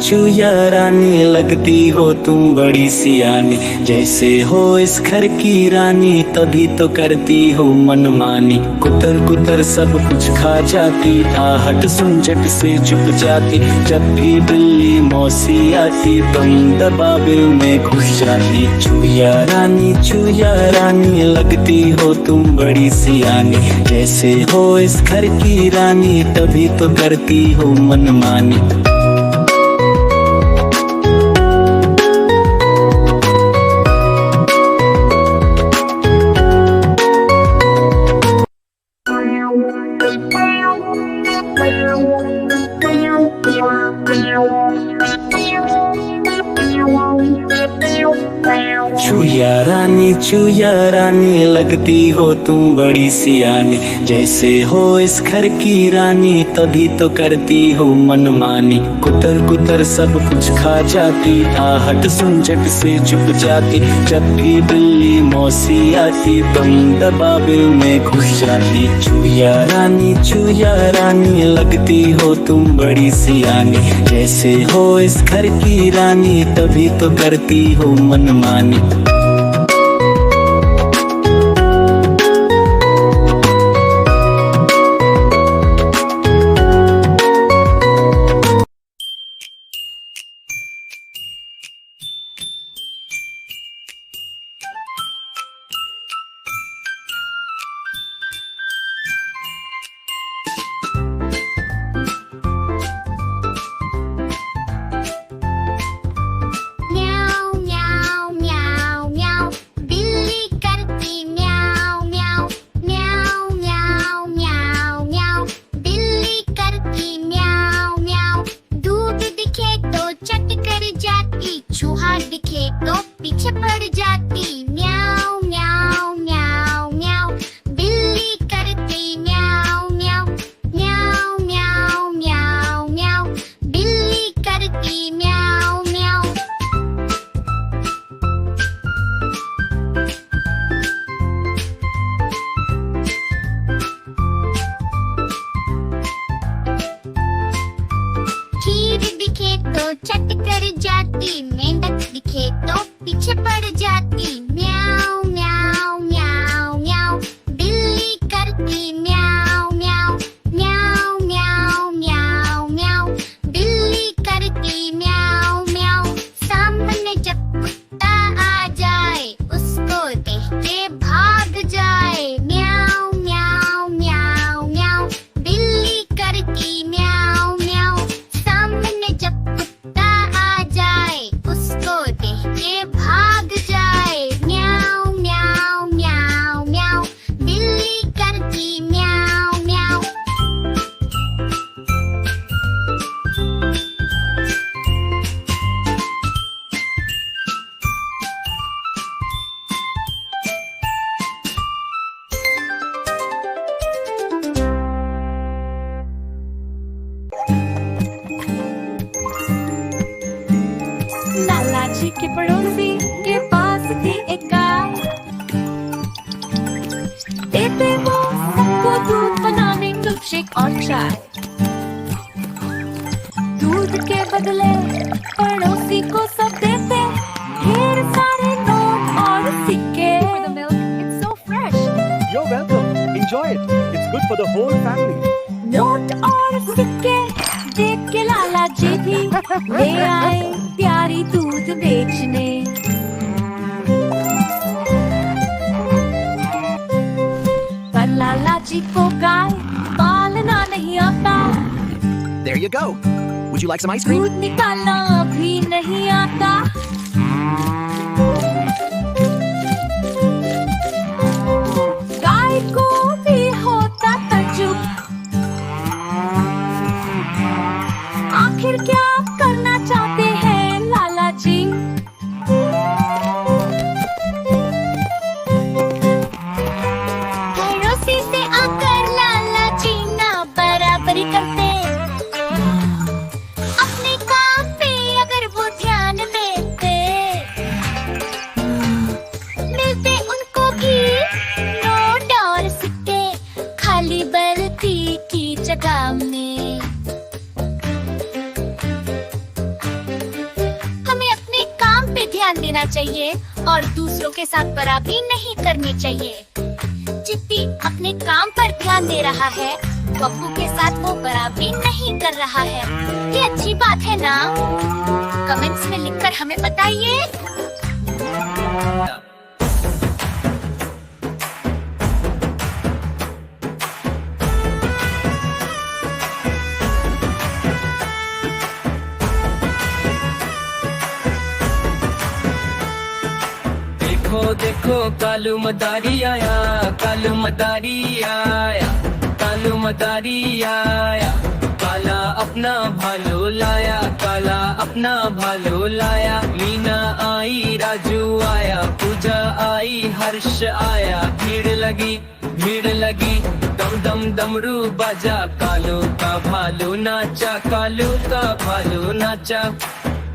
चुया रानी लगती हो तुम बड़ी सियानी, जैसे हो इस घर की रानी तभी तो करती हो मनमानी। कुतर कुतर सब कुछ खा जाती, आहट सुन झट से चुप जाती। जब भी बिल्ली मौसी आती तुम दबाबिल में घुस जाती। चुया रानी लगती हो तुम बड़ी सियानी, जैसे हो इस घर की रानी तभी तो करती हो मनमानी। चुया रानी लगती हो तुम बड़ी सियानी, जैसे हो इस घर की रानी तभी तो करती हो मनमानी। कुतर कुतर सब कुछ खा जाती, आहट सुन झट से चुप जाती। जब भी बिल्ली मौसी आती तुम दबाबिल में घुस जाती। चुया रानी लगती हो तुम बड़ी सियानी, जैसे हो इस घर की रानी तभी तो करती हो मनमानी। दिखे तो पीछे पड़ जाती। म्याऊ म्याऊ म्याऊ म्याऊ, बिल्ली करती म्याऊ म्याऊ। म्याऊ म्याऊ म्याऊ म्याऊ, बिल्ली करती म्याऊ म्याऊ। खीर दिखे तो चट कर जाती, मेंढक दिखे तो पीछे पड़ जाती। म्याऊ म्याऊ म्याऊ म्याऊ, बिल्ली करती म्याऊ म्याऊ। म्याऊ म्याऊ म्याऊ म्याऊ, बिल्ली करती म्याऊ म्याऊ। सामने जब कुत्ता आ जाए उसको देख के भाग जाए। म्याऊ म्याऊ म्याऊ म्याऊ, बिल्ली करती म्याऊ म्याऊ। सामने जब कुत्ता आ जाए उसको देख के भाग जाए। म्याऊ म्याऊ म्याऊ म्याऊ, बिल्ली करती म्याऊ म्याऊ। लाला जी के पड़ोसी के पास थी एक गाय, देते वो सबको दूध बनाने मिल्कशेक और चाय। दूध के बदले पड़ोसी को सब देते ढेर सारे नोट और सिक्के। For the milk, it's so fresh. You're welcome. Enjoy it. It's good for the whole family. Note और सिक्के देख के लाला जी भी ले आए प्यारी दूध बेचने। पर लाला जी को गाय पालना नहीं आता, There you go. Would you like some ice cream? दूध निकालना भी नहीं आता। गाय को भी होता तजुब, आखिर क्या करना चाहते हैं लाला जी। पड़ोसी से आकर लाला जी ना बराबरी करते। अपने काम पे अगर वो ध्यान में ध्यान देना चाहिए और दूसरों के साथ बराबरी नहीं करनी चाहिए। चिट्टी अपने काम पर ध्यान दे रहा है, बब्बू के साथ वो बराबरी नहीं कर रहा है। ये अच्छी बात है ना? कमेंट्स में लिखकर हमें बताइए। देखो देखो कालू मदारी आया, कालू मदारी आया, कालू मदारी आया। काला अपना भालो लाया, काला अपना भालो लाया। मीना आई, राजू आया, पूजा आई, हर्ष आया। भीड़ लगी, भीड़ लगी, दम दम डमरू बाजा। कालू का भालू नाचा, कालू का भालू नाचा।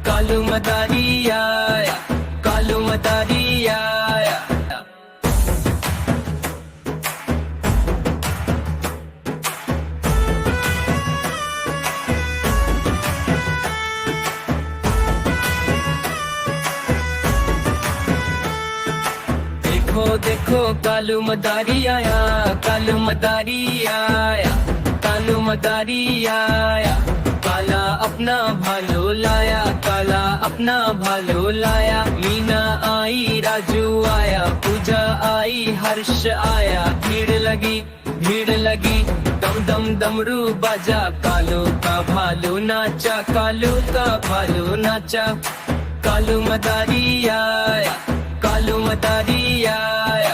कालू मदारी आया, कालू मदारी आया। देखो देखो कालू मदारी आया, कालू मदारी आया, कालू मदारी आया। काला अपना भालो लाया, काला अपना भालो लाया। मीना आई, राजू आया, पूजा आई, हर्ष आया। भीड़ लगी, भीड़ लगी, दम दम डमरू बाजा। कालू का भालू नाचा, कालू का भालू नाचा। कालू मदारी आया, कालू मदारी आया।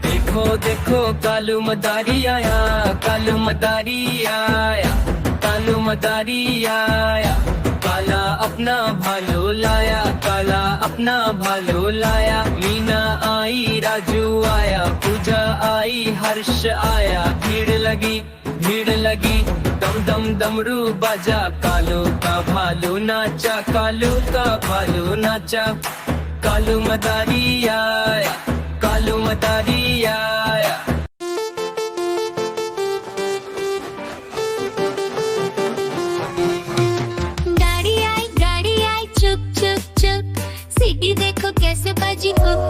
देखो देखो कालू मदारी आया, कालू मदारी आया, कालू मदारी आया। काला अपना भालो लाया, काला अपना भालो लाया। मीना आई, राजू आया, पूजा आई, हर्ष आया। भीड़ लगी, भीड़ लगी, दम दम डमरू बाजा। कालू का भालू नाचा, कालू का भालू नाचा। कालू मदारी आया, कालू मदारी आया। गाड़ी आई, चुक चुक चुक। सीटी देखो कैसे बजी, कुक